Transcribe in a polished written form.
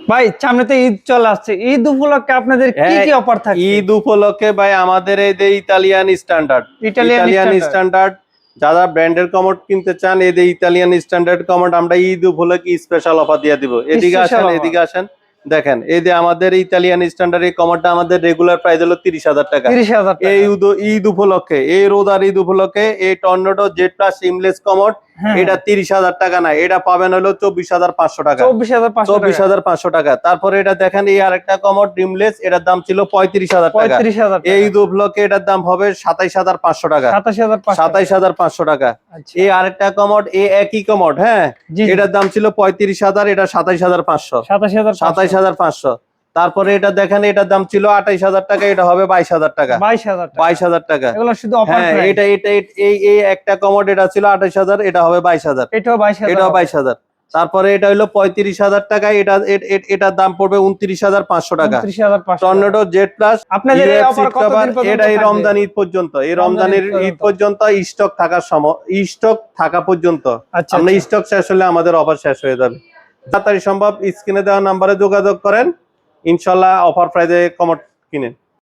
ভাই সামনে তো ঈদ চলে আসছে, ঈদ উপলক্ষে আপনাদের কি কি অফার থাকছে? ঈদ উপলক্ষে ভাই আমাদের এই যে ইতালিয়ান স্ট্যান্ডার্ড যারা ব্র্যান্ডের কমোড কিনতে চান, এই যে ইতালিয়ান স্ট্যান্ডার্ড কমোড আমরা ঈদ উপলক্ষে স্পেশাল অফার দিয়ে দিব। এদিকে আসেন দেখেন, এই যে আমাদের ইতালিয়ান স্ট্যান্ডার্ড এই কমোডটা আমাদের রেগুলার প্রাইস হলো 30,000 টাকা। 30,000 টাকা। এই ঈদ উপলক্ষে, এই রোজার ঈদ উপলক্ষে এই tornado Z plus seamless commode এটা 30,000 টাকা না, এটা পাবেন হলো 24,500 টাকা। 24,500 টাকা। তারপরে এটা দেখেন, এই আরেকটা কমোড রিমলেস, এটার দাম ছিল 35,000 টাকা। এই ঈদ উপলক্ষে এটার দাম হবে 27,500 টাকা। 27,500 টাকা। এই আরেকটা কমোড, এই একই কমোড, হ্যাঁ, এটার দাম ছিল 35,000, এটা 27,500। 27,500। তারপরে এটা দেখেন, এটার দাম ছিল 28,000 টাকা, এটা হবে 22,000 টাকা। 22,000 টাকা। এগুলো শুধু অফার হ্যাঁ, প্রাইস। এটা এই একটা কমোড এটা ছিল 28,000, এটা হবে 22,000। এটাও 22,000। তারপরে এটা হলো 35,000 টাকা, এটার দাম পড়বে 29,500 টাকা। 29,500। টর্নেডো জেড প্লাস আপনাদের এই অফার কতদিন পর্যন্ত এটা এই থাকবে? রমজান ঈদ পর্যন্ত, এই রমজানের ঈদ পর্যন্ত স্টক থাকা পর্যন্ত। আমরা স্টক শেষ হলে আমাদের অফার শেষ হয়ে যাবে। তাড়াতাড়ি সম্ভব স্ক্রিনে দেওয়া নাম্বারে যোগাযোগ করেন, ইনশাআল্লাহ অফার প্রাইসে কমোড কিনেন।